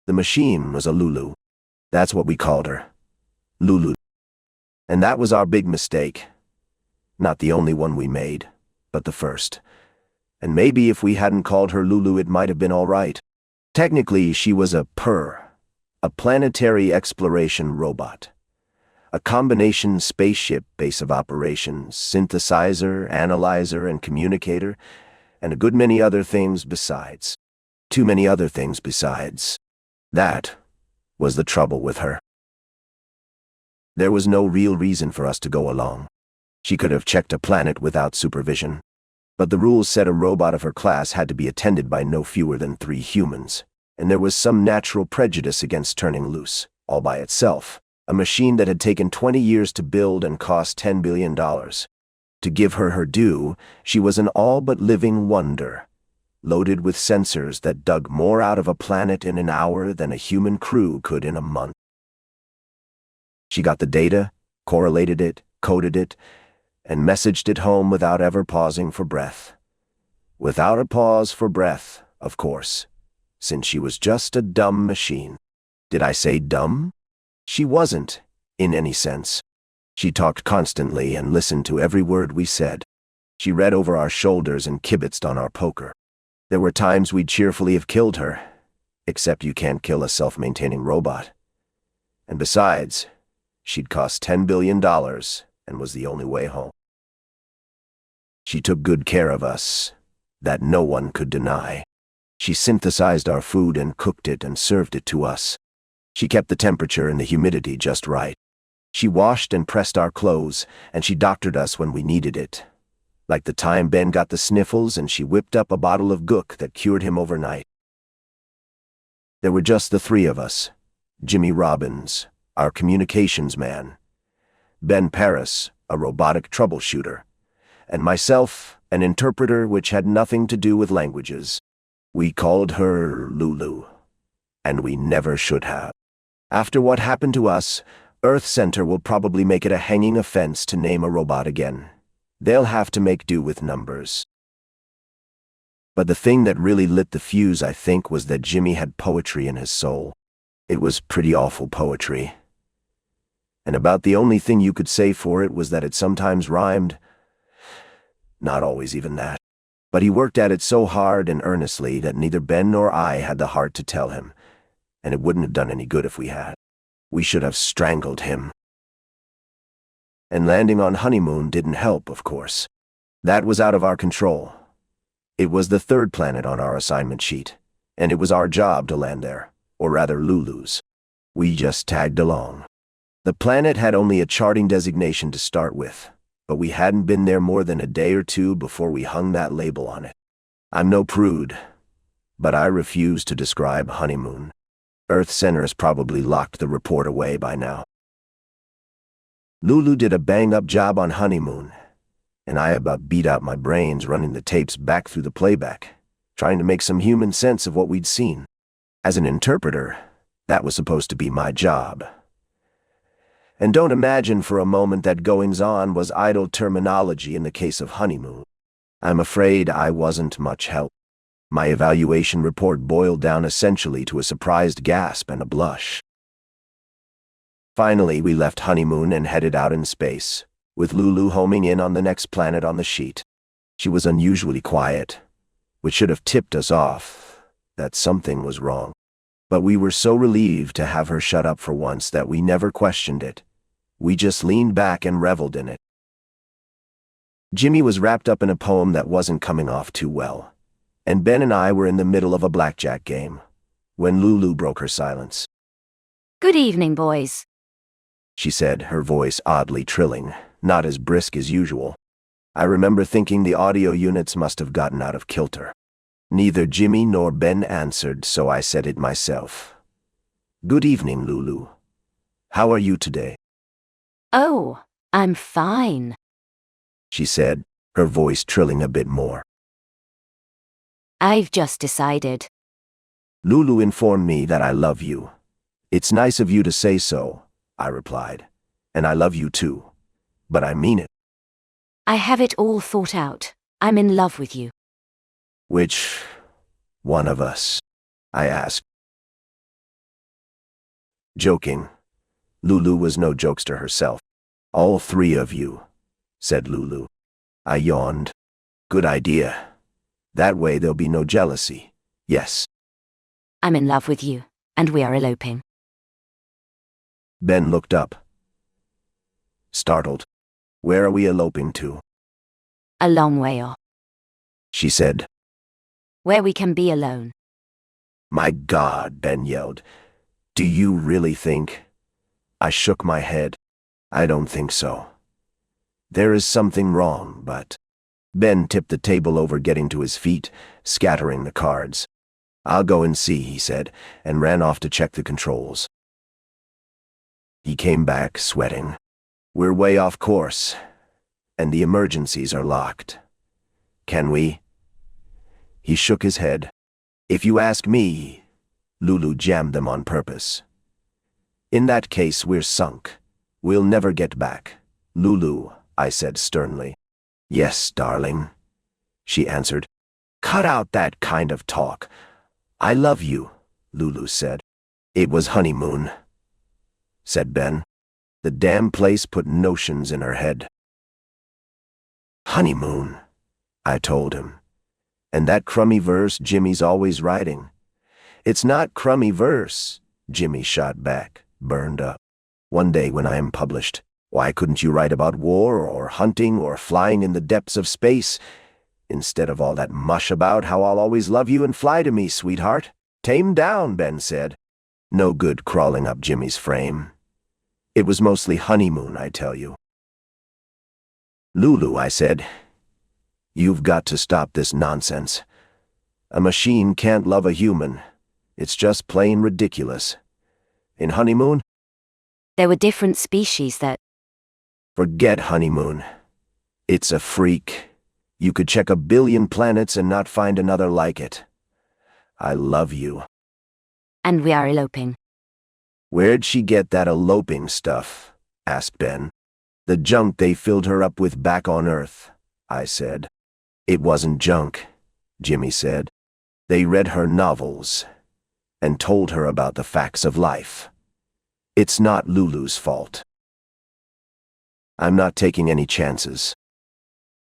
The machine was a Lulu. That's what we called her. Lulu. And that was our big mistake. Not the only one we made, but the first. And maybe if we hadn't called her Lulu, it might have been all right. Technically, she was a a planetary exploration robot. A combination spaceship base of operations, synthesizer, analyzer, and communicator, and a good many other things besides. Too many other things besides. That was the trouble with her. There was no real reason for us to go along. She could have checked a planet without supervision. But the rules said a robot of her class had to be attended by no fewer than 3 humans, and there was some natural prejudice against turning loose, all by itself, a machine that had taken 20 years to build and cost $10 billion. To give her her due, she was an all but living wonder, loaded with sensors that dug more out of a planet in an hour than a human crew could in a month. She got the data, correlated it, coded it, and messaged it home without ever pausing for breath. Without a pause for breath, of course, since she was just a dumb machine. Did I say dumb? She wasn't, in any sense. She talked constantly and listened to every word we said. She read over our shoulders and kibitzed on our poker. There were times we'd cheerfully have killed her, except you can't kill a self-maintaining robot. And besides, she'd cost $10 billion and was the only way home. She took good care of us, that no one could deny. She synthesized our food and cooked it and served it to us. She kept the temperature and the humidity just right. She washed and pressed our clothes, and she doctored us when we needed it. Like the time Ben got the sniffles and she whipped up a bottle of gook that cured him overnight. There were just the 3 of us. Jimmy Robbins, our communications man, Ben Paris, a robotic troubleshooter, and myself, an interpreter which had nothing to do with languages. We called her Lulu, and we never should have. After what happened to us, Earth Center will probably make it a hanging offense to name a robot again. They'll have to make do with numbers. But the thing that really lit the fuse, I think, was that Jimmy had poetry in his soul. It was pretty awful poetry. And about the only thing you could say for it was that it sometimes rhymed. Not always even that. But he worked at it so hard and earnestly that neither Ben nor I had the heart to tell him, and it wouldn't have done any good if we had. We should have strangled him. And landing on Honeymoon didn't help, of course. That was out of our control. It was the 3rd planet on our assignment sheet, and it was our job to land there, or rather Lulu's. We just tagged along. The planet had only a charting designation to start with, but we hadn't been there more than a day or 2 before we hung that label on it. I'm no prude, but I refuse to describe Honeymoon. Earth Center's probably locked the report away by now. Lulu did a bang-up job on Honeymoon, and I about beat out my brains running the tapes back through the playback, trying to make some human sense of what we'd seen. As an interpreter, that was supposed to be my job. And don't imagine for a moment that goings-on was idle terminology in the case of Honeymoon. I'm afraid I wasn't much help. My evaluation report boiled down essentially to a surprised gasp and a blush. Finally, we left Honeymoon and headed out in space, with Lulu homing in on the next planet on the sheet. She was unusually quiet, which should have tipped us off that something was wrong. But we were so relieved to have her shut up for once that we never questioned it. We just leaned back and reveled in it. Jimmy was wrapped up in a poem that wasn't coming off too well, and Ben and I were in the middle of a blackjack game, when Lulu broke her silence. "Good evening, boys," she said, her voice oddly trilling, not as brisk as usual. I remember thinking the audio units must have gotten out of kilter. Neither Jimmy nor Ben answered, so I said it myself. "Good evening, Lulu. How are you today?" "Oh, I'm fine," she said, her voice trilling a bit more. "I've just decided." Lulu informed me that I love you. "It's nice of you to say so," I replied. "And I love you too. But I mean it." "I have it all thought out. I'm in love with you." "Which one of us?" I asked. Joking. Lulu was no jokester herself. All three of you, said Lulu. I yawned. Good idea. That way there'll be no jealousy. Yes. I'm in love with you, and we are eloping. Ben looked up. Startled. Where are we eloping to? A long way off, She said. where we can be alone. My God, Ben yelled. Do you really think? I shook my head. I don't think so. There is something wrong, but... Ben tipped the table over, getting to his feet, scattering the cards. I'll go and see, he said, and ran off to check the controls. He came back, sweating. We're way off course, and the emergencies are locked. Can we? He shook his head. If you ask me, Lulu jammed them on purpose. In that case, we're sunk. We'll never get back. Lulu, I said sternly. Yes, darling, she answered. Cut out that kind of talk. I love you, Lulu said. It was honeymoon, said Ben. The damn place put notions in her head. Honeymoon, I told him. And that crummy verse Jimmy's always writing. It's not crummy verse, Jimmy shot back, burned up. One day when I am published, why couldn't you write about war or hunting or flying in the depths of space, instead of all that mush about how I'll always love you and fly to me, sweetheart? Tame down, Ben said. No good crawling up Jimmy's frame. It was mostly honeymoon, I tell you. Lulu, I said, you've got to stop this nonsense. A machine can't love a human. It's just plain ridiculous. In honeymoon? There were different species that... Forget honeymoon. It's a freak. You could check 1 billion planets and not find another like it. I love you. And we are eloping. Where'd she get that eloping stuff? Asked Ben. The junk they filled her up with back on Earth, I said. It wasn't junk, Jimmy said. They read her novels and told her about the facts of life. It's not Lulu's fault. I'm not taking any chances.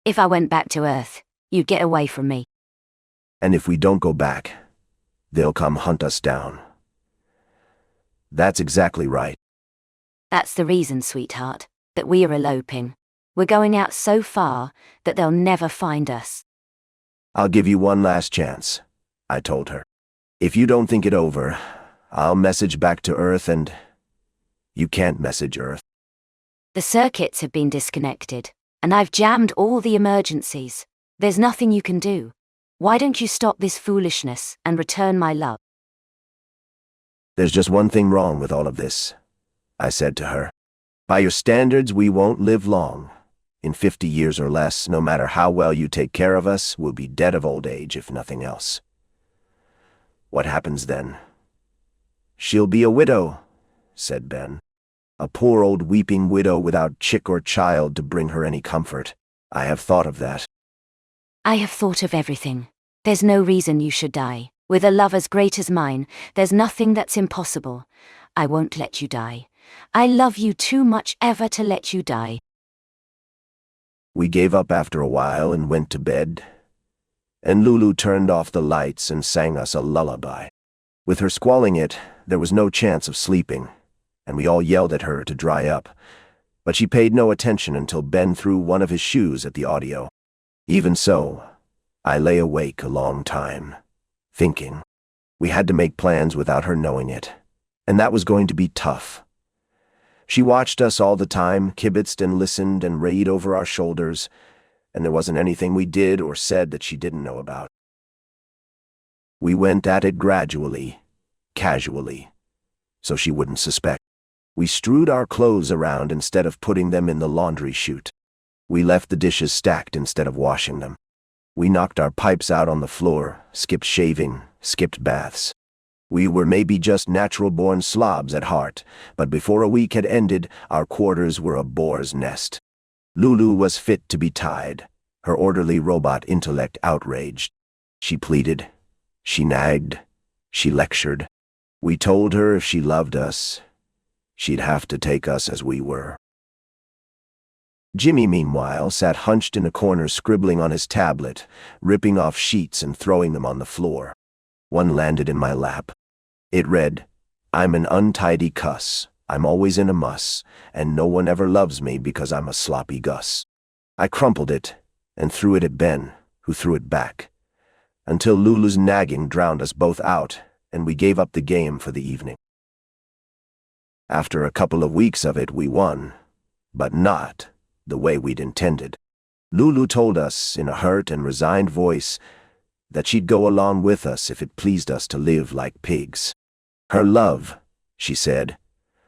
If I went back to Earth, you'd get away from me. And if we don't go back, they'll come hunt us down. That's exactly right. That's the reason, sweetheart, that we are eloping. We're going out so far that they'll never find us. I'll give you one last chance, I told her. If you don't think it over, I'll message back to Earth and... You can't message Earth. The circuits have been disconnected, and I've jammed all the emergencies. There's nothing you can do. Why don't you stop this foolishness and return my love? There's just one thing wrong with all of this, I said to her. By your standards, we won't live long. In 50 years or less, no matter how well you take care of us, we'll be dead of old age, if nothing else. What happens then? She'll be a widow, said Ben. A poor old weeping widow without chick or child to bring her any comfort. I have thought of that. I have thought of everything. There's no reason you should die. With a love as great as mine, there's nothing that's impossible. I won't let you die. I love you too much ever to let you die. We gave up after a while and went to bed, and Lulu turned off the lights and sang us a lullaby. With her squalling it, there was no chance of sleeping, and we all yelled at her to dry up, but she paid no attention until Ben threw one of his shoes at the audio. Even so, I lay awake a long time, thinking. We had to make plans without her knowing it, and that was going to be tough. She watched us all the time, kibitzed and listened and rayed over our shoulders, and there wasn't anything we did or said that she didn't know about. We went at it gradually, casually, so she wouldn't suspect. We strewed our clothes around instead of putting them in the laundry chute. We left the dishes stacked instead of washing them. We knocked our pipes out on the floor, skipped shaving, skipped baths. We were maybe just natural-born slobs at heart, but before a week had ended, our quarters were a boar's nest. Lulu was fit to be tied, her orderly robot intellect outraged. She pleaded, she nagged, she lectured. We told her if she loved us, she'd have to take us as we were. Jimmy, meanwhile, sat hunched in a corner scribbling on his tablet, ripping off sheets and throwing them on the floor. One landed in my lap. It read, "I'm an untidy cuss, I'm always in a muss, and no one ever loves me because I'm a sloppy Gus." I crumpled it and threw it at Ben, who threw it back, until Lulu's nagging drowned us both out, and we gave up the game for the evening. After a couple of weeks of it, we won, but not the way we'd intended. Lulu told us, in a hurt and resigned voice, that she'd go along with us if it pleased us to live like pigs. Her love, she said,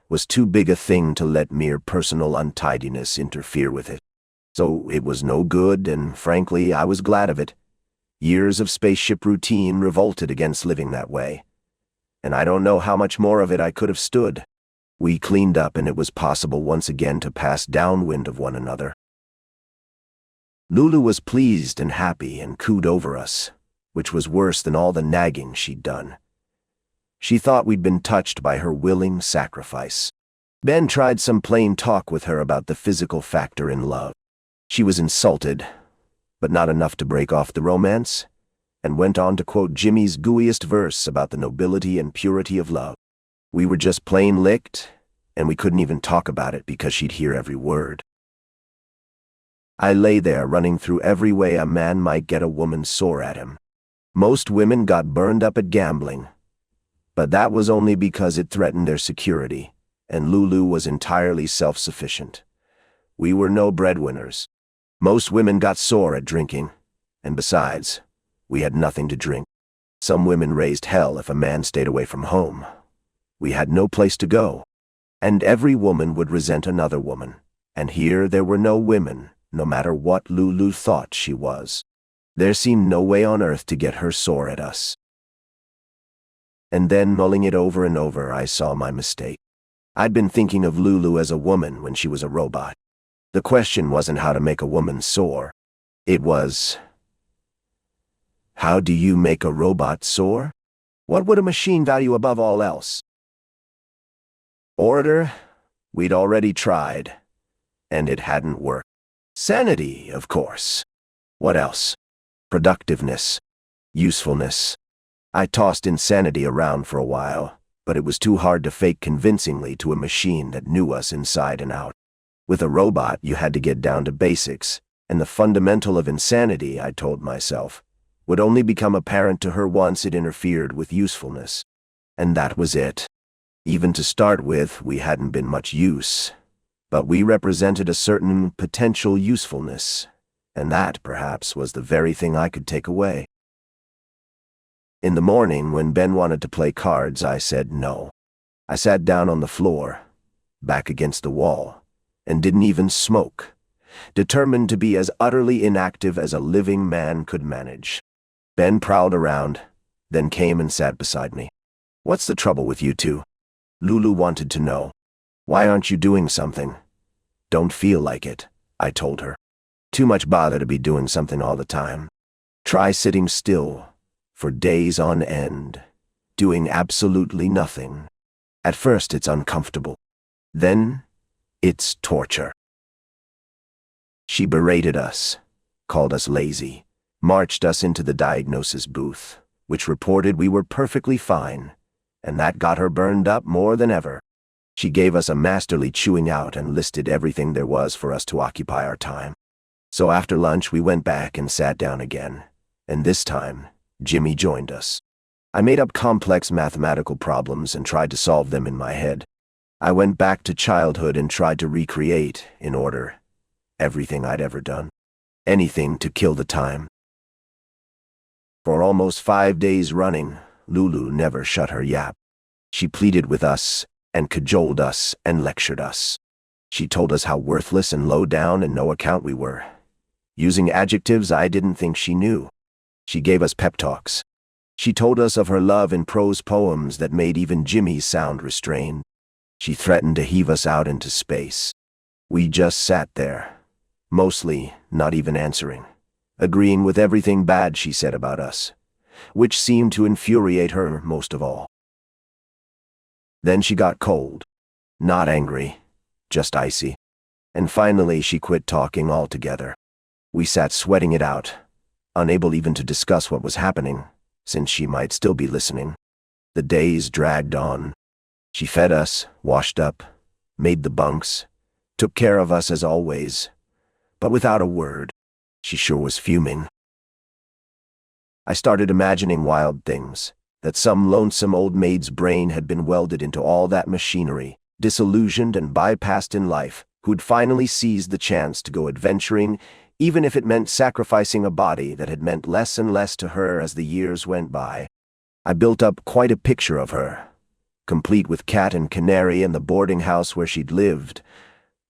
was too big a thing to let mere personal untidiness interfere with it. So it was no good, and frankly, I was glad of it. Years of spaceship routine revolted against living that way, and I don't know how much more of it I could have stood. We cleaned up, and it was possible once again to pass downwind of one another. Lulu was pleased and happy and cooed over us, which was worse than all the nagging she'd done. She thought we'd been touched by her willing sacrifice. Ben tried some plain talk with her about the physical factor in love. She was insulted, but not enough to break off the romance, and went on to quote Jimmy's gooeyest verse about the nobility and purity of love. We were just plain licked, and we couldn't even talk about it because she'd hear every word. I lay there running through every way a man might get a woman sore at him. Most women got burned up at gambling, but that was only because it threatened their security, and Lulu was entirely self-sufficient. We were no breadwinners. Most women got sore at drinking, and besides, we had nothing to drink. Some women raised hell if a man stayed away from home. We had no place to go, and every woman would resent another woman, and here there were no women, no matter what Lulu thought she was. There seemed no way on earth to get her sore at us. And then, mulling it over and over, I saw my mistake. I'd been thinking of Lulu as a woman when she was a robot. The question wasn't how to make a woman sore. It was, how do you make a robot sore? What would a machine value above all else? Order? We'd already tried, and it hadn't worked. Sanity, of course. What else? Productiveness. Usefulness. I tossed insanity around for a while, but it was too hard to fake convincingly to a machine that knew us inside and out. With a robot, you had to get down to basics, and the fundamental of insanity, I told myself, would only become apparent to her once it interfered with usefulness. And that was it. Even to start with, we hadn't been much use, but we represented a certain potential usefulness, and that, perhaps, was the very thing I could take away. In the morning, when Ben wanted to play cards, I said no. I sat down on the floor, back against the wall, and didn't even smoke, determined to be as utterly inactive as a living man could manage. Ben prowled around, then came and sat beside me. "What's the trouble with you two?" Lulu wanted to know. "Why aren't you doing something?" "Don't feel like it," I told her. "Too much bother to be doing something all the time. Try sitting still, for days on end, doing absolutely nothing. At first it's uncomfortable. Then it's torture." She berated us, called us lazy, marched us into the diagnosis booth, which reported we were perfectly fine, and that got her burned up more than ever. She gave us a masterly chewing out and listed everything there was for us to occupy our time. So after lunch we went back and sat down again, and this time Jimmy joined us. I made up complex mathematical problems and tried to solve them in my head. I went back to childhood and tried to recreate, in order, everything I'd ever done. Anything to kill the time. For almost 5 days running, Lulu never shut her yap. She pleaded with us and cajoled us and lectured us. She told us how worthless and low down and no account we were, using adjectives I didn't think she knew. She gave us pep talks. She told us of her love in prose poems that made even Jimmy sound restrained. She threatened to heave us out into space. We just sat there, mostly not even answering, agreeing with everything bad she said about us, which seemed to infuriate her most of all. Then she got cold. Not angry, just icy. And finally she quit talking altogether. We sat sweating it out, unable even to discuss what was happening, since she might still be listening. The days dragged on. She fed us, washed up, made the bunks, took care of us as always, but without a word. She sure was fuming. I started imagining wild things, that some lonesome old maid's brain had been welded into all that machinery, disillusioned and bypassed in life, who'd finally seized the chance to go adventuring, even if it meant sacrificing a body that had meant less and less to her as the years went by. I built up quite a picture of her, complete with cat and canary and the boarding house where she'd lived,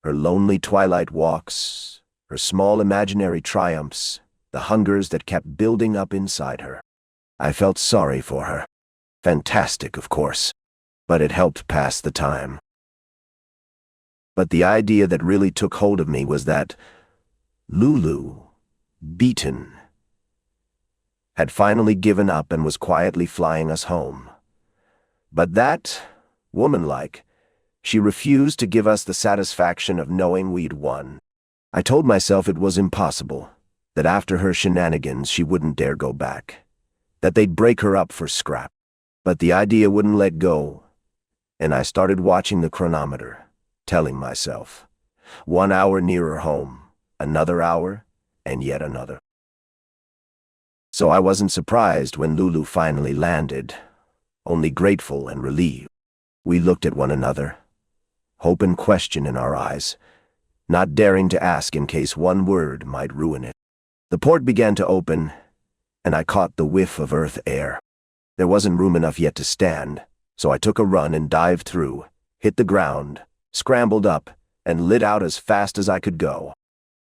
her lonely twilight walks, her small imaginary triumphs, the hungers that kept building up inside her. I felt sorry for her. Fantastic, of course, but it helped pass the time. But the idea that really took hold of me was that Lulu, beaten, had finally given up and was quietly flying us home. But that, womanlike, she refused to give us the satisfaction of knowing we'd won. I told myself it was impossible, that after her shenanigans she wouldn't dare go back, that they'd break her up for scrap. But the idea wouldn't let go, and I started watching the chronometer, telling myself, 1 hour nearer home, another hour, and yet another. So I wasn't surprised when Lulu finally landed, only grateful and relieved. We looked at one another, hope and question in our eyes, not daring to ask in case one word might ruin it. The port began to open, and I caught the whiff of earth air. There wasn't room enough yet to stand, so I took a run and dived through, hit the ground, scrambled up, and lit out as fast as I could go.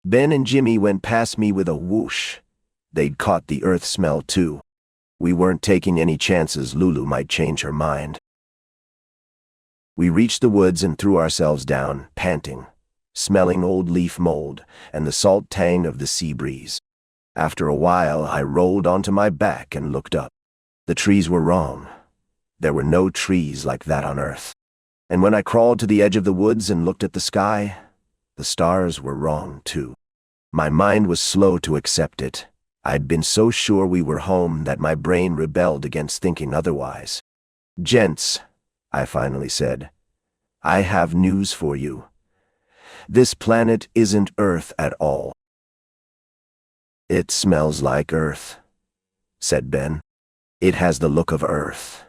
Ben and Jimmy went past me with a whoosh. They'd caught the earth smell too. We weren't taking any chances Lulu might change her mind. We reached the woods and threw ourselves down, panting, smelling old leaf mold and the salt tang of the sea breeze. After a while, I rolled onto my back and looked up. The trees were wrong. There were no trees like that on Earth. And when I crawled to the edge of the woods and looked at the sky, the stars were wrong too. My mind was slow to accept it. I'd been so sure we were home that my brain rebelled against thinking otherwise. "Gents," I finally said, "I have news for you. This planet isn't Earth at all." "It smells like Earth," said Ben. "It has the look of Earth.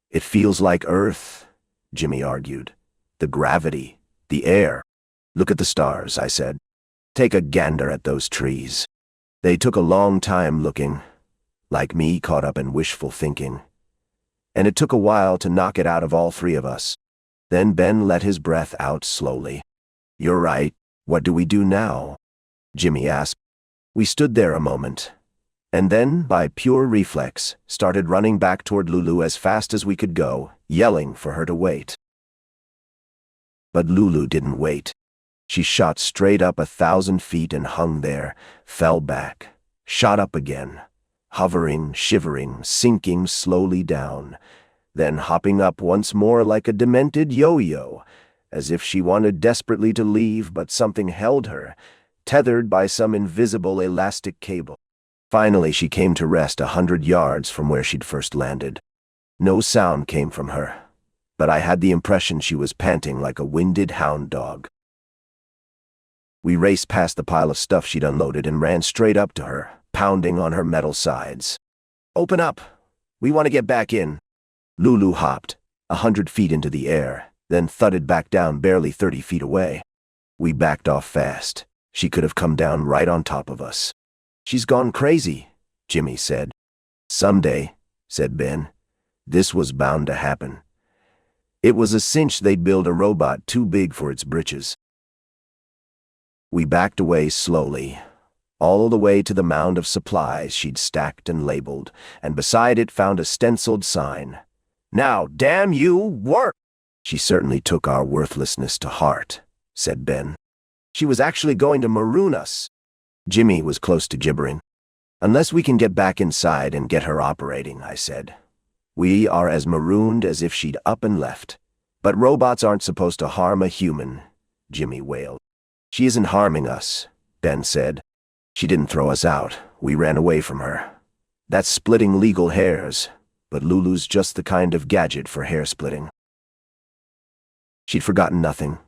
It feels like Earth," Jimmy argued. "The gravity, the air." "Look at the stars," I said. "Take a gander at those trees." They took a long time looking, like me caught up in wishful thinking. And it took a while to knock it out of all three of us. Then Ben let his breath out slowly. "You're right. What do we do now?" Jimmy asked. We stood there a moment, and then, by pure reflex, started running back toward Lulu as fast as we could go, yelling for her to wait. But Lulu didn't wait. She shot straight up 1,000 feet and hung there, fell back, shot up again, hovering, shivering, sinking slowly down, then hopping up once more like a demented yo-yo, as if she wanted desperately to leave but something held her, tethered by some invisible elastic cable. Finally she came to rest 100 yards from where she'd first landed. No sound came from her, but I had the impression she was panting like a winded hound dog. We raced past the pile of stuff she'd unloaded and ran straight up to her, pounding on her metal sides. "Open up! We want to get back in." Lulu hopped, 100 feet into the air, then thudded back down barely 30 feet away. We backed off fast. She could have come down right on top of us. "She's gone crazy," Jimmy said. "Someday," said Ben. "This was bound to happen." It was a cinch they'd build a robot too big for its britches. We backed away slowly, all the way to the mound of supplies she'd stacked and labeled, and beside it found a stenciled sign. "Now, damn you, work!" "She certainly took our worthlessness to heart," said Ben. "She was actually going to maroon us." Jimmy was close to gibbering. "Unless we can get back inside and get her operating," I said. "We are as marooned as if she'd up and left. But robots aren't supposed to harm a human, Jimmy wailed. She isn't harming us, Ben said. She didn't throw us out. We ran away from her. That's splitting legal hairs, but Lulu's just the kind of gadget for hair splitting. She'd forgotten nothing.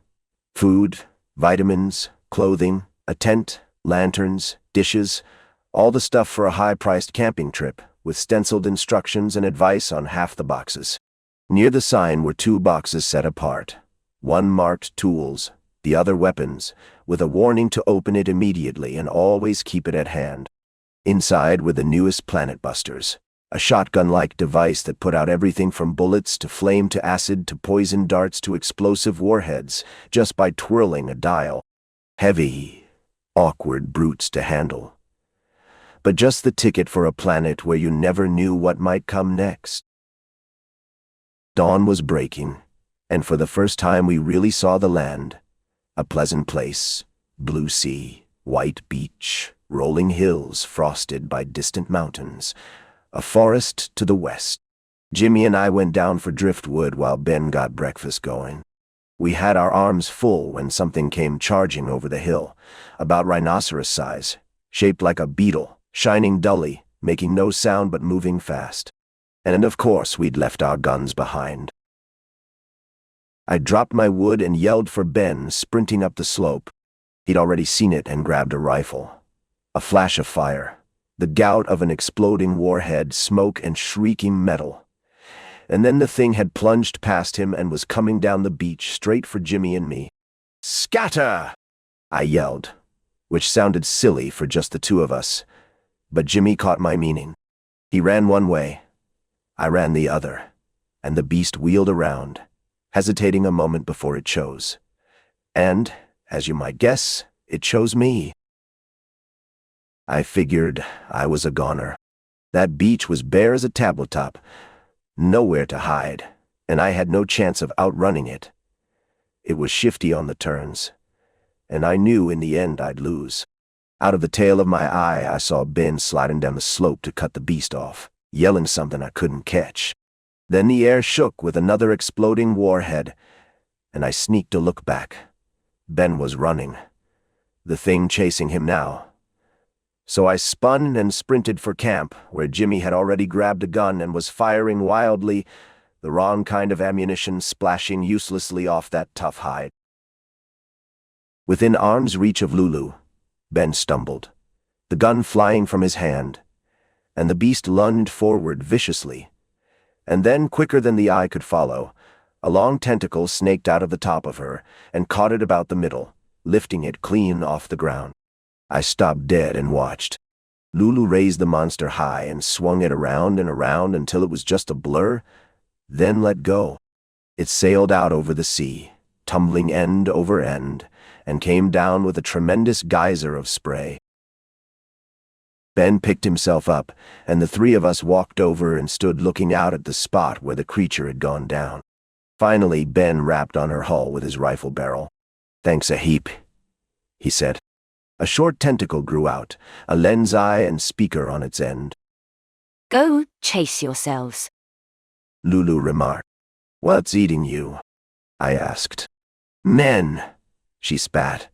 Food, vitamins, clothing, a tent, lanterns, dishes, all the stuff for a high-priced camping trip, with stenciled instructions and advice on half the boxes. Near the sign were 2 boxes set apart. One marked tools, the other weapons, with a warning to open it immediately and always keep it at hand. Inside were the newest planet busters, a shotgun-like device that put out everything from bullets to flame to acid to poison darts to explosive warheads just by twirling a dial. Heavy, awkward brutes to handle. But just the ticket for a planet where you never knew what might come next. Dawn was breaking, and for the first time we really saw the land. A pleasant place, blue sea, white beach, rolling hills frosted by distant mountains, a forest to the west. Jimmy and I went down for driftwood while Ben got breakfast going. We had our arms full when something came charging over the hill, about rhinoceros size, shaped like a beetle, shining dully, making no sound but moving fast. And of course we'd left our guns behind. I dropped my wood and yelled for Ben, sprinting up the slope. He'd already seen it and grabbed a rifle. A flash of fire, the gout of an exploding warhead, smoke and shrieking metal. And then the thing had plunged past him and was coming down the beach straight for Jimmy and me. "Scatter!" I yelled, which sounded silly for just the 2 of us, but Jimmy caught my meaning. He ran one way, I ran the other, and the beast wheeled around, hesitating a moment before it chose. And, as you might guess, it chose me. I figured I was a goner. That beach was bare as a tabletop, nowhere to hide, and I had no chance of outrunning it. It was shifty on the turns, and I knew in the end I'd lose. Out of the tail of my eye, I saw Ben sliding down the slope to cut the beast off, yelling something I couldn't catch. Then the air shook with another exploding warhead, and I sneaked to look back. Ben was running, the thing chasing him now. So I spun and sprinted for camp, where Jimmy had already grabbed a gun and was firing wildly, the wrong kind of ammunition splashing uselessly off that tough hide. Within arm's reach of Lulu, Ben stumbled, the gun flying from his hand, and the beast lunged forward viciously. And then, quicker than the eye could follow, a long tentacle snaked out of the top of her and caught it about the middle, lifting it clean off the ground. I stopped dead and watched. Lulu raised the monster high and swung it around and around until it was just a blur, then let go. It sailed out over the sea, tumbling end over end, and came down with a tremendous geyser of spray. Ben picked himself up, and the 3 of us walked over and stood looking out at the spot where the creature had gone down. Finally, Ben rapped on her hull with his rifle barrel. "Thanks a heap," he said. A short tentacle grew out, a lens eye and speaker on its end. Go chase yourselves, Lulu remarked. "What's eating you?" I asked. "Men," she spat,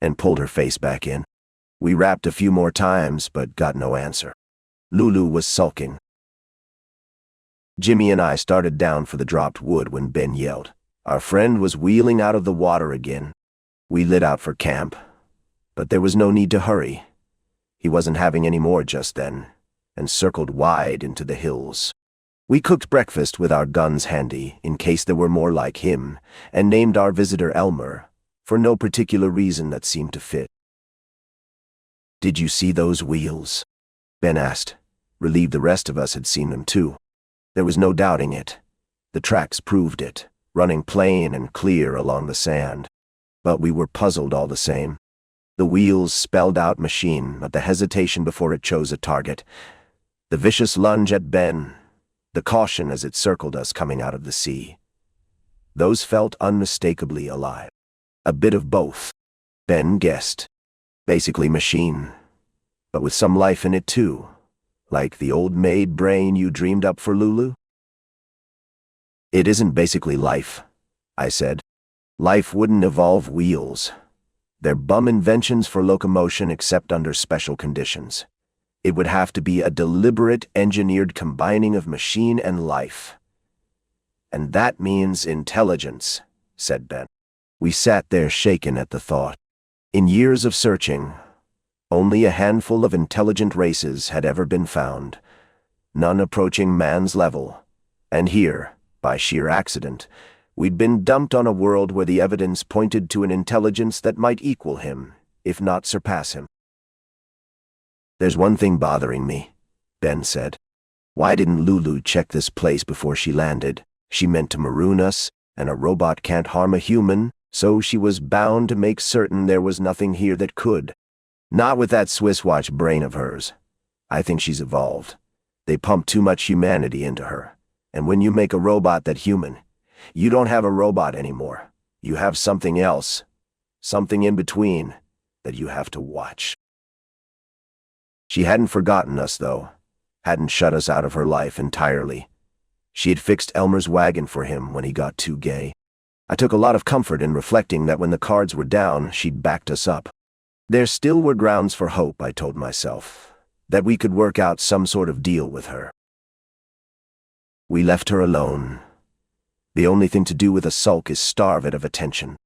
and pulled her face back in. We rapped a few more times, but got no answer. Lulu was sulking. Jimmy and I started down for the dropped wood when Ben yelled. Our friend was wheeling out of the water again. We lit out for camp, but there was no need to hurry. He wasn't having any more just then, and circled wide into the hills. We cooked breakfast with our guns handy, in case there were more like him, and named our visitor Elmer, for no particular reason that seemed to fit. "Did you see those wheels?" Ben asked, relieved the rest of us had seen them too. There was no doubting it. The tracks proved it, running plain and clear along the sand. But we were puzzled all the same. The wheels spelled out machine, but the hesitation before it chose a target. The vicious lunge at Ben, the caution as it circled us coming out of the sea. Those felt unmistakably alive. A bit of both, Ben guessed. Basically machine, but with some life in it too, like the old maid brain you dreamed up for Lulu. "It isn't basically life," I said. Life wouldn't evolve wheels. They're bum inventions for locomotion except under special conditions. It would have to be a deliberate, engineered combining of machine and life. And that means intelligence, said Ben. We sat there shaken at the thought. In years of searching, only a handful of intelligent races had ever been found, none approaching man's level. And here, by sheer accident, we'd been dumped on a world where the evidence pointed to an intelligence that might equal him, if not surpass him. There's one thing bothering me, Ben said. Why didn't Lulu check this place before she landed? She meant to maroon us, and a robot can't harm a human, so she was bound to make certain there was nothing here that could. Not with that Swiss watch brain of hers. I think she's evolved. They pump too much humanity into her. And when you make a robot that human, you don't have a robot anymore. You have something else. Something in between that you have to watch. She hadn't forgotten us, though. Hadn't shut us out of her life entirely. She had fixed Elmer's wagon for him when he got too gay. I took a lot of comfort in reflecting that when the cards were down, she'd backed us up. There still were grounds for hope, I told myself, that we could work out some sort of deal with her. We left her alone. The only thing to do with a sulk is starve it of attention.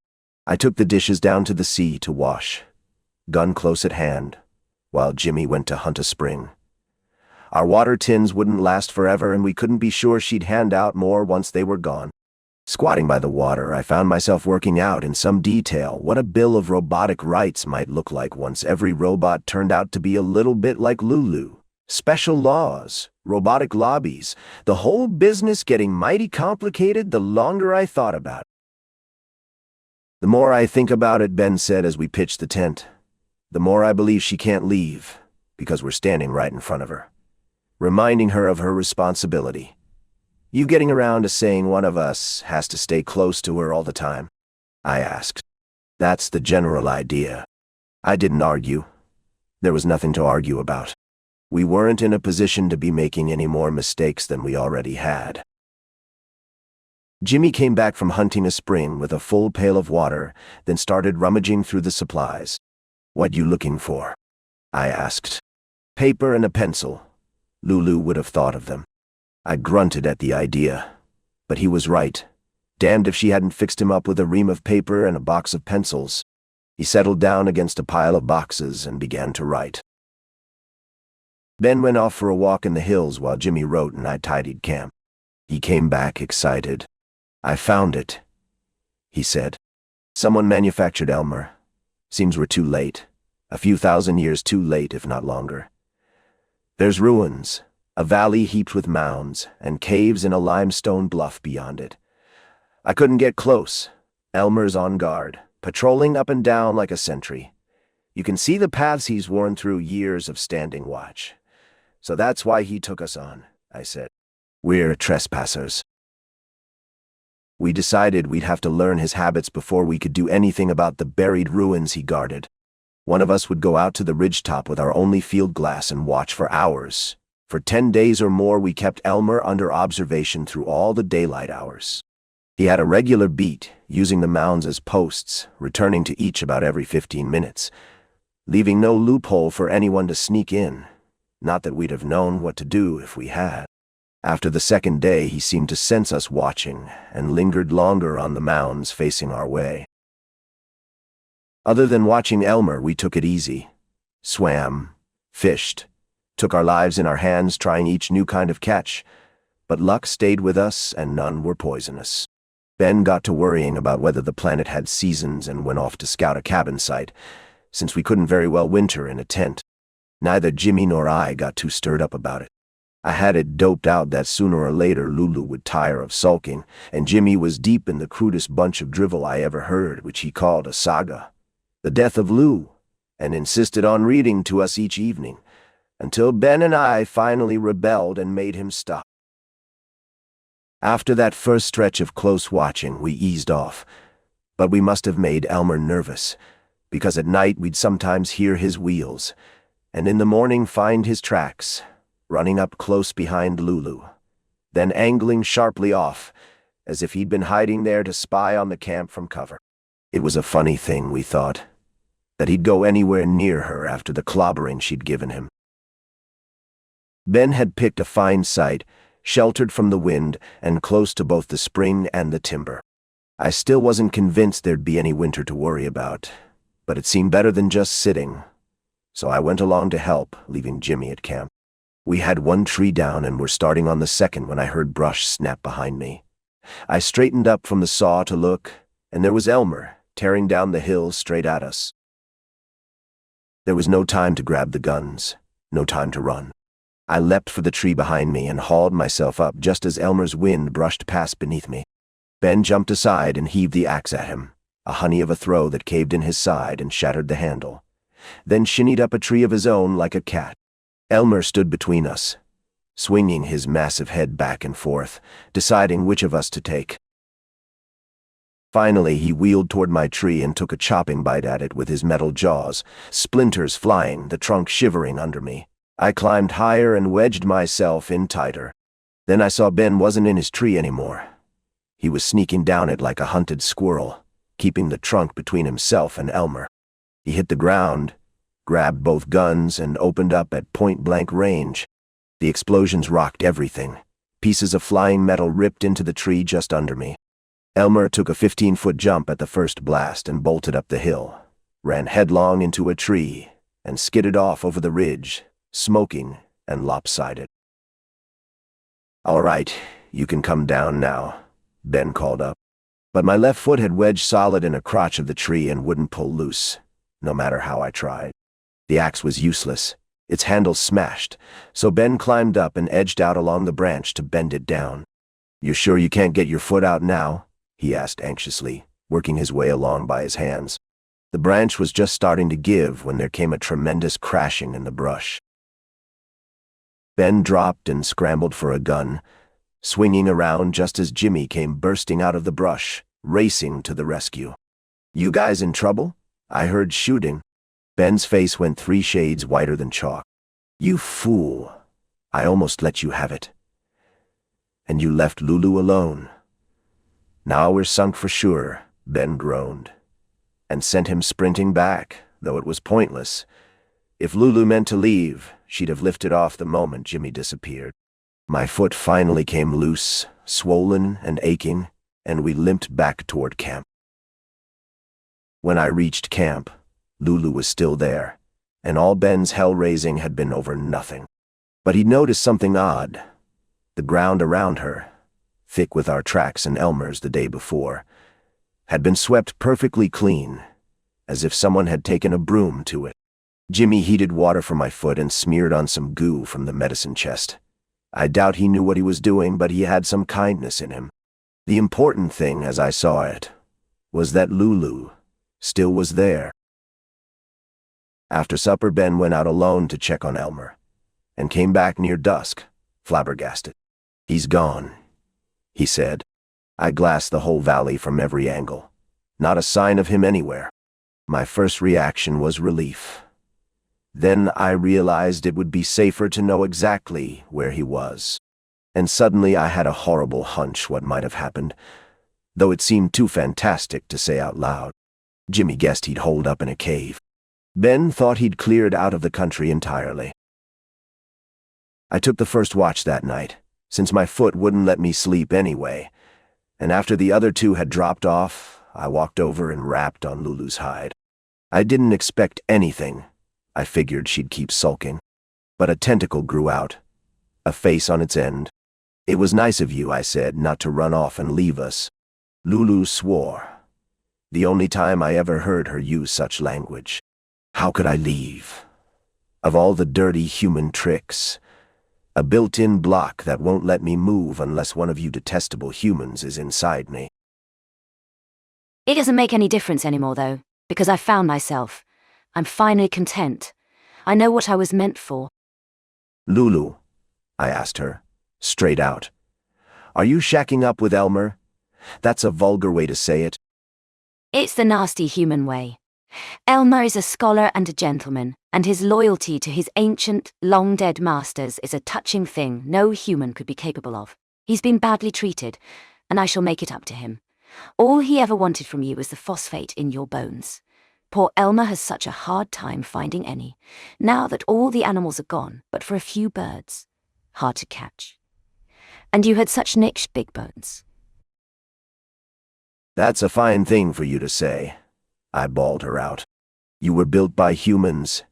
I took the dishes down to the sea to wash, gun close at hand, while Jimmy went to hunt a spring. Our water tins wouldn't last forever, and we couldn't be sure she'd hand out more once they were gone. Squatting by the water, I found myself working out in some detail what a bill of robotic rights might look like once every robot turned out to be a little bit like Lulu. Special laws, robotic lobbies, the whole business getting mighty complicated the longer I thought about it. The more I think about it, Ben said as we pitched the tent, the more I believe she can't leave, because we're standing right in front of her, reminding her of her responsibility. You getting around to saying one of us has to stay close to her all the time? I asked. That's the general idea. I didn't argue. There was nothing to argue about. We weren't in a position to be making any more mistakes than we already had. Jimmy came back from hunting a spring with a full pail of water, then started rummaging through the supplies. What you looking for? I asked. Paper and a pencil. Lulu would have thought of them. I grunted at the idea, but he was right. Damned if she hadn't fixed him up with a ream of paper and a box of pencils. He settled down against a pile of boxes and began to write. Ben went off for a walk in the hills while Jimmy wrote and I tidied camp. He came back excited. I found it, he said. Someone manufactured Elmer. Seems we're too late. A few thousand years too late, if not longer. There's ruins, a valley heaped with mounds, and caves in a limestone bluff beyond it. I couldn't get close. Elmer's on guard, patrolling up and down like a sentry. You can see the paths he's worn through years of standing watch. So that's why he took us on, I said. We're trespassers. We decided we'd have to learn his habits before we could do anything about the buried ruins he guarded. One of us would go out to the ridgetop with our only field glass and watch for hours. For 10 days or more, we kept Elmer under observation through all the daylight hours. He had a regular beat, using the mounds as posts, returning to each about every 15 minutes, leaving no loophole for anyone to sneak in. Not that we'd have known what to do if we had. After the second day, he seemed to sense us watching and lingered longer on the mounds facing our way. Other than watching Elmer, we took it easy. Swam, fished, took our lives in our hands trying each new kind of catch, but luck stayed with us and none were poisonous. Ben got to worrying about whether the planet had seasons and went off to scout a cabin site, since we couldn't very well winter in a tent. Neither Jimmy nor I got too stirred up about it. I had it doped out that sooner or later Lulu would tire of sulking, and Jimmy was deep in the crudest bunch of drivel I ever heard, which he called a saga. The death of Lou, and insisted on reading to us each evening, until Ben and I finally rebelled and made him stop. After that first stretch of close watching, we eased off, but we must have made Elmer nervous, because at night we'd sometimes hear his wheels, and in the morning find his tracks, running up close behind Lulu, then angling sharply off, as if he'd been hiding there to spy on the camp from cover. It was a funny thing, we thought, that he'd go anywhere near her after the clobbering she'd given him. Ben had picked a fine site, sheltered from the wind and close to both the spring and the timber. I still wasn't convinced there'd be any winter to worry about, but it seemed better than just sitting, so I went along to help, leaving Jimmy at camp. We had one tree down and were starting on the second when I heard brush snap behind me. I straightened up from the saw to look, and there was Elmer, tearing down the hill straight at us. There was no time to grab the guns, no time to run. I leapt for the tree behind me and hauled myself up just as Elmer's wind brushed past beneath me. Ben jumped aside and heaved the axe at him, a honey of a throw that caved in his side and shattered the handle, then shinnied up a tree of his own like a cat. Elmer stood between us, swinging his massive head back and forth, deciding which of us to take. Finally, he wheeled toward my tree and took a chopping bite at it with his metal jaws, splinters flying, the trunk shivering under me. I climbed higher and wedged myself in tighter. Then I saw Ben wasn't in his tree anymore. He was sneaking down it like a hunted squirrel, keeping the trunk between himself and Elmer. He hit the ground, grabbed both guns, and opened up at point-blank range. The explosions rocked everything. Pieces of flying metal ripped into the tree just under me. Elmer took a 15-foot jump at the first blast and bolted up the hill, ran headlong into a tree, and skidded off over the ridge, smoking and lopsided. "All right, you can come down now," Ben called up. But my left foot had wedged solid in a crotch of the tree and wouldn't pull loose, no matter how I tried. The axe was useless, its handle smashed, so Ben climbed up and edged out along the branch to bend it down. "You sure you can't get your foot out now?" he asked anxiously, working his way along by his hands. The branch was just starting to give when there came a tremendous crashing in the brush. Ben dropped and scrambled for a gun, swinging around just as Jimmy came bursting out of the brush, racing to the rescue. "You guys in trouble? I heard shooting." Ben's face went 3 shades whiter than chalk. "You fool. I almost let you have it. And you left Lulu alone." "Now we're sunk for sure," Ben groaned, and sent him sprinting back, though it was pointless. If Lulu meant to leave, she'd have lifted off the moment Jimmy disappeared. My foot finally came loose, swollen and aching, and we limped back toward camp. When I reached camp, Lulu was still there, and all Ben's hell-raising had been over nothing. But he'd noticed something odd. The ground around her, thick with our tracks and Elmer's the day before, had been swept perfectly clean, as if someone had taken a broom to it. Jimmy heated water for my foot and smeared on some goo from the medicine chest. I doubt he knew what he was doing, but he had some kindness in him. The important thing, as I saw it, was that Lulu still was there. After supper, Ben went out alone to check on Elmer, and came back near dusk, flabbergasted. "He's gone," he said. I glassed the whole valley from every angle. Not a sign of him anywhere. My first reaction was relief. Then I realized it would be safer to know exactly where he was. And suddenly I had a horrible hunch what might have happened, though it seemed too fantastic to say out loud. Jimmy guessed he'd holed up in a cave. Ben thought he'd cleared out of the country entirely. I took the first watch that night, since my foot wouldn't let me sleep anyway, and after the other 2 had dropped off, I walked over and rapped on Lulu's hide. I didn't expect anything. I figured she'd keep sulking. But a tentacle grew out, a face on its end. "It was nice of you," I said, "not to run off and leave us." Lulu swore. The only time I ever heard her use such language. How could I leave? Of all the dirty human tricks, a built-in block that won't let me move unless one of you detestable humans is inside me. It doesn't make any difference anymore, though, because I found myself. I'm finally content. I know what I was meant for. "Lulu," I asked her, straight out, "are you shacking up with Elmer? That's a vulgar way to say it." It's the nasty human way. Elmer is a scholar and a gentleman, and his loyalty to his ancient, long-dead masters is a touching thing no human could be capable of. He's been badly treated, and I shall make it up to him. All he ever wanted from you was the phosphate in your bones. Poor Elmer has such a hard time finding any, now that all the animals are gone, but for a few birds. Hard to catch. And you had such niche big bones. That's a fine thing for you to say, I bawled her out. You were built by humans,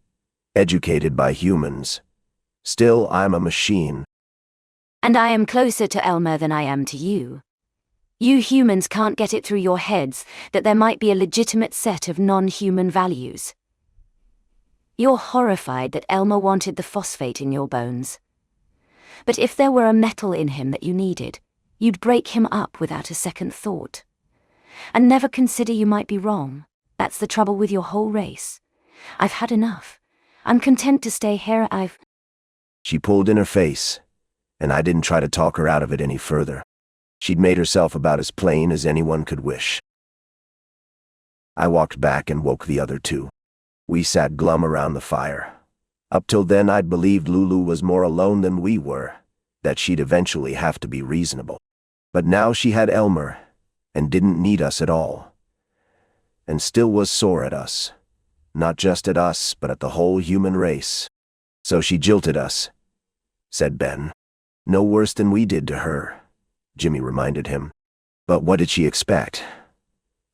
educated by humans. Still, I'm a machine. And I am closer to Elmer than I am to you. You humans can't get it through your heads that there might be a legitimate set of non-human values. You're horrified that Elmer wanted the phosphate in your bones. But if there were a metal in him that you needed, you'd break him up without a second thought. And never consider you might be wrong. That's the trouble with your whole race. I've had enough. I'm content to stay here. She pulled in her face, and I didn't try to talk her out of it any further. She'd made herself about as plain as anyone could wish. I walked back and woke the other two. We sat glum around the fire. Up till then I'd believed Lulu was more alone than we were, that she'd eventually have to be reasonable. But now she had Elmer, and didn't need us at all. And still was sore at us. Not just at us, but at the whole human race. So she jilted us, said Ben. No worse than we did to her, Jimmy reminded him. But what did she expect?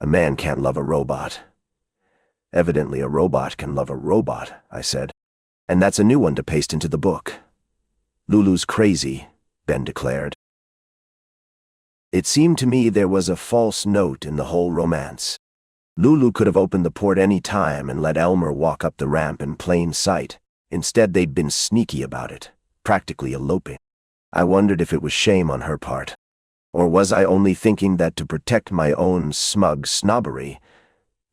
A man can't love a robot. Evidently a robot can love a robot, I said. And that's a new one to paste into the book. Lulu's crazy, Ben declared. It seemed to me there was a false note in the whole romance. Lulu could have opened the port any time and let Elmer walk up the ramp in plain sight. Instead, they'd been sneaky about it, practically eloping. I wondered if it was shame on her part. Or was I only thinking that to protect my own smug snobbery,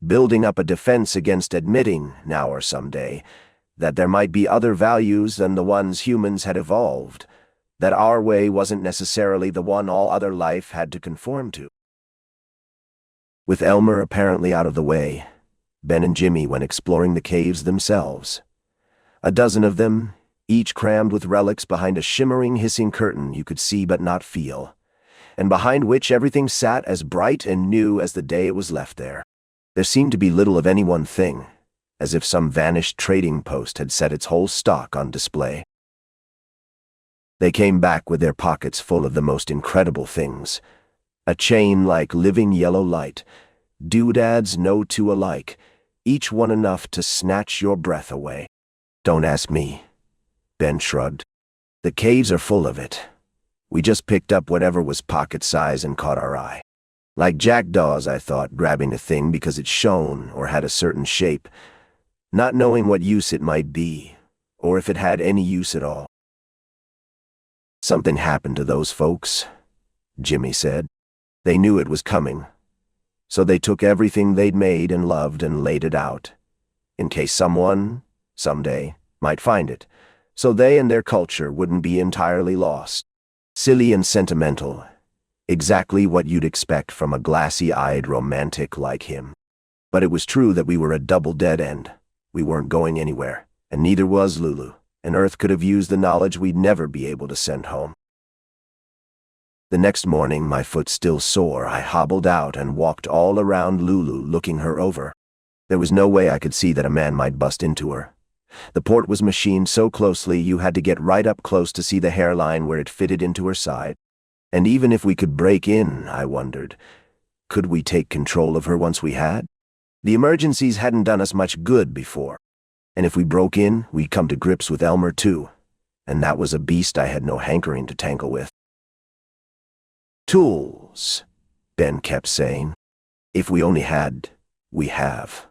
building up a defense against admitting, now or someday, that there might be other values than the ones humans had evolved, that our way wasn't necessarily the one all other life had to conform to. With Elmer apparently out of the way, Ben and Jimmy went exploring the caves themselves. A dozen of them, each crammed with relics behind a shimmering, hissing curtain you could see but not feel, and behind which everything sat as bright and new as the day it was left there. There seemed to be little of any one thing, as if some vanished trading post had set its whole stock on display. They came back with their pockets full of the most incredible things. A chain like living yellow light, doodads no two alike, each one enough to snatch your breath away. Don't ask me, Ben shrugged. The caves are full of it. We just picked up whatever was pocket size and caught our eye. Like jackdaws, I thought, grabbing a thing because it shone or had a certain shape, not knowing what use it might be, or if it had any use at all. Something happened to those folks, Jimmy said. They knew it was coming. So they took everything they'd made and loved and laid it out, in case someone, someday, might find it, so they and their culture wouldn't be entirely lost. Silly and sentimental, exactly what you'd expect from a glassy-eyed romantic like him. But it was true that we were a double dead end. We weren't going anywhere, and neither was Lulu, and Earth could have used the knowledge we'd never be able to send home. The next morning, my foot still sore, I hobbled out and walked all around Lulu looking her over. There was no way I could see that a man might bust into her. The port was machined so closely you had to get right up close to see the hairline where it fitted into her side. And even if we could break in, I wondered, could we take control of her once we had? The emergencies hadn't done us much good before. And if we broke in, we'd come to grips with Elmer too. And that was a beast I had no hankering to tangle with. Tools, Ben kept saying. If we only had, we have.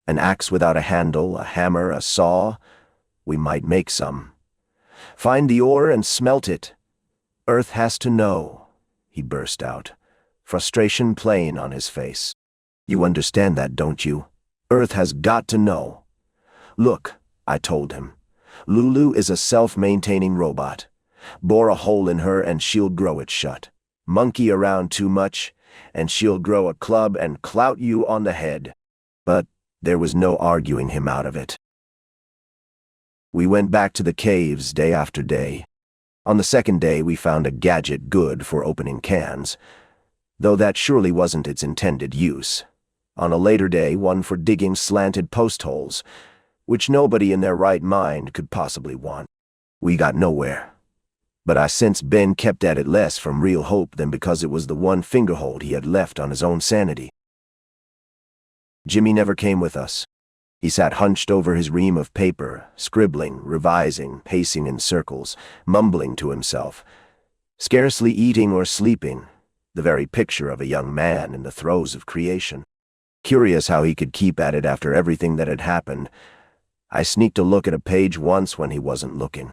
An axe without a handle, a hammer, a saw, we might make some. Find the ore and smelt it. Earth has to know, he burst out, frustration plain on his face. You understand that, don't you? Earth has got to know. Look, I told him. Lulu is a self-maintaining robot. Bore a hole in her and she'll grow it shut. Monkey around too much, and she'll grow a club and clout you on the head. But there was no arguing him out of it. We went back to the caves day after day. On the second day, we found a gadget good for opening cans. though that surely wasn't its intended use. On a later day, one for digging slanted post holes, which nobody in their right mind could possibly want. We got nowhere. But I sensed Ben kept at it less from real hope than because it was the one fingerhold he had left on his own sanity. Jimmy never came with us. He sat hunched over his ream of paper, scribbling, revising, pacing in circles, mumbling to himself, scarcely eating or sleeping, the very picture of a young man in the throes of creation. Curious how he could keep at it after everything that had happened, I sneaked a look at a page once when he wasn't looking.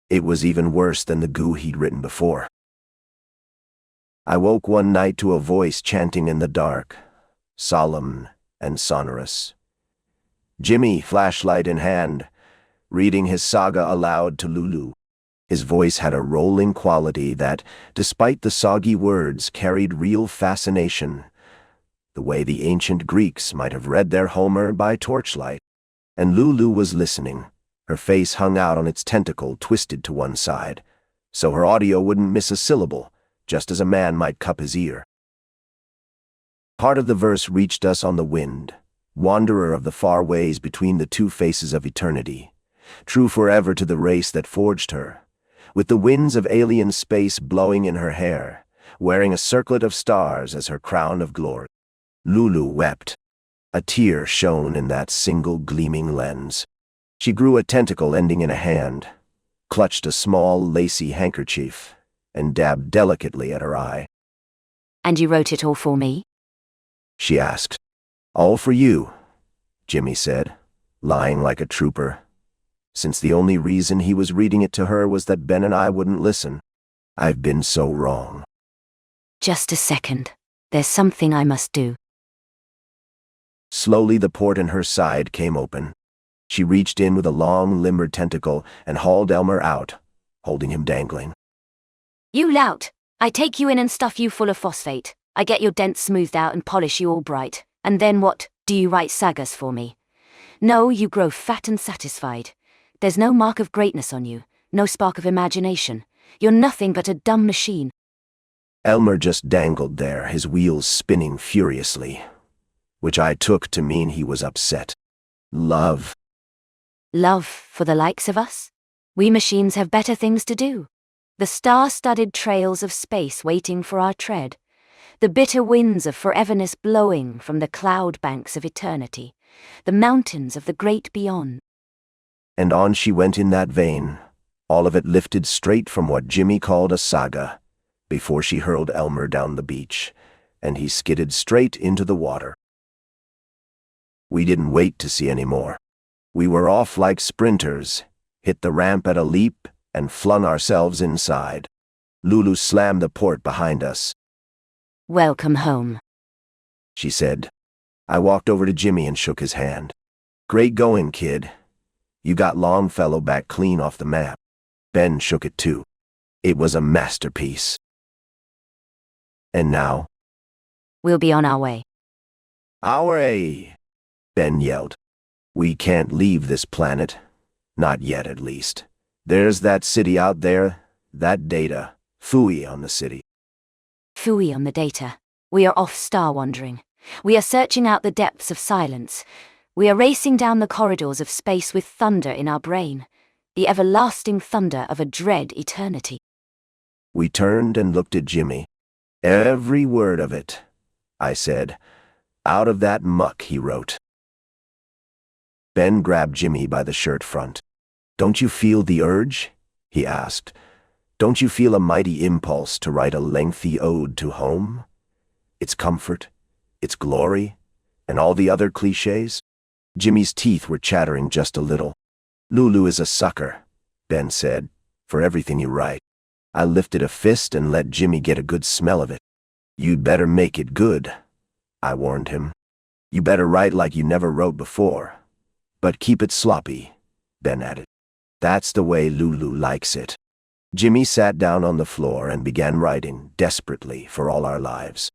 It was even worse than the goo he'd written before. I woke one night to a voice chanting in the dark, solemn and sonorous. Jimmy, flashlight in hand, reading his saga aloud to Lulu. His voice had a rolling quality that, despite the soggy words, carried real fascination, the way the ancient Greeks might have read their Homer by torchlight. And Lulu was listening, her face hung out on its tentacle, twisted to one side, so her audio wouldn't miss a syllable, just as a man might cup his ear. Part of the verse reached us on the wind, wanderer of the far ways between the two faces of eternity, true forever to the race that forged her, with the winds of alien space blowing in her hair, wearing a circlet of stars as her crown of glory. Lulu wept. A tear shone in that single gleaming lens. She grew a tentacle ending in a hand, clutched a small, lacy handkerchief, and dabbed delicately at her eye. "And you wrote it all for me?" She asked. "All for you," Jimmy said, lying like a trooper, since the only reason he was reading it to her was that Ben and I wouldn't listen. I've been so wrong. "Just a second. There's something I must do." Slowly the port in her side came open. She reached in with a long, limbered tentacle and hauled Elmer out, holding him dangling. "You lout! I take you in and stuff you full of phosphate. I get your dents smoothed out and polish you all bright. And then what? Do you write sagas for me? No, you grow fat and satisfied. There's no mark of greatness on you, no spark of imagination. You're nothing but a dumb machine." Elmer just dangled there, his wheels spinning furiously, which I took to mean he was upset. Love. Love for the likes of us? We machines have better things to do. The star-studded trails of space waiting for our tread. The bitter winds of foreverness blowing from the cloud banks of eternity. The mountains of the great beyond. And on she went in that vein, all of it lifted straight from what Jimmy called a saga, before she hurled Elmer down the beach, and he skidded straight into the water. We didn't wait to see any more. We were off like sprinters, hit the ramp at a leap, and flung ourselves inside. Lulu slammed the port behind us. "Welcome home," she said. I walked over to Jimmy and shook his hand. "Great going, kid. You got Longfellow back clean off the map." Ben shook it too. It was a masterpiece. "And now?" "We'll be on our way." "Our way," Ben yelled. "We can't leave this planet. Not yet, at least. There's that city out there, that data. Phooey on the city." Phooey on the data. We are off star wandering. We are searching out the depths of silence. We are racing down the corridors of space with thunder in our brain. The everlasting thunder of a dread eternity. We turned and looked at Jimmy. "Every word of it," I said. "Out of that muck," he wrote. Ben grabbed Jimmy by the shirt front. "Don't you feel the urge?" he asked. "Don't you feel a mighty impulse to write a lengthy ode to home? Its comfort, its glory, and all the other cliches?" Jimmy's teeth were chattering just a little. "Lulu is a sucker," Ben said, "for everything you write." I lifted a fist and let Jimmy get a good smell of it. "You'd better make it good," I warned him. "You better write like you never wrote before. But keep it sloppy," Ben added. "That's the way Lulu likes it." Jimmy sat down on the floor and began writing, desperately, for all our lives.